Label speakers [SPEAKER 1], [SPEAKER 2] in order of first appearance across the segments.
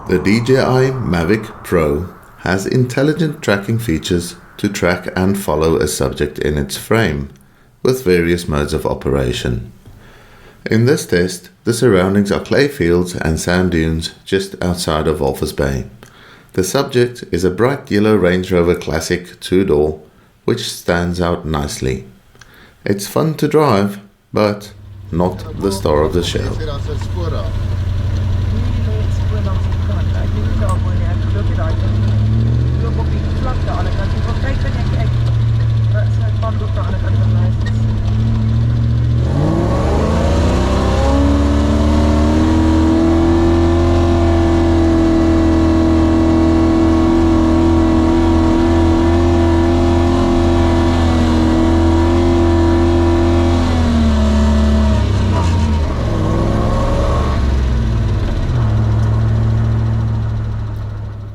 [SPEAKER 1] The DJI Mavic Pro has intelligent tracking features to track and follow a subject in its frame, with various modes of operation. In this test, the surroundings are clay fields and sand dunes just outside of Walvis Bay. The subject is a bright yellow Range Rover Classic two-door, which stands out nicely. It's fun to drive, but not the star of the show.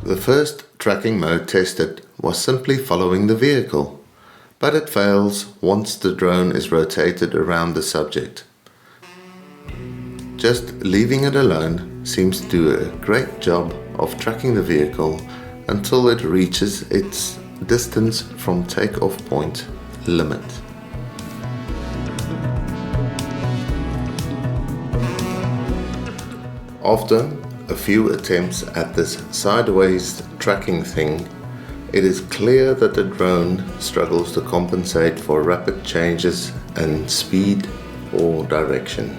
[SPEAKER 1] The first tracking mode tested was simply following the vehicle, but it fails once the drone is rotated around the subject. Just leaving it alone seems to do a great job of tracking the vehicle until it reaches its distance from takeoff point limit. After a few attempts at this sideways tracking thing, it is clear that the drone struggles to compensate for rapid changes in speed or direction.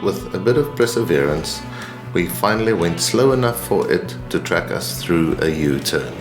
[SPEAKER 1] With a bit of perseverance, we finally went slow enough for it to track us through a U-turn.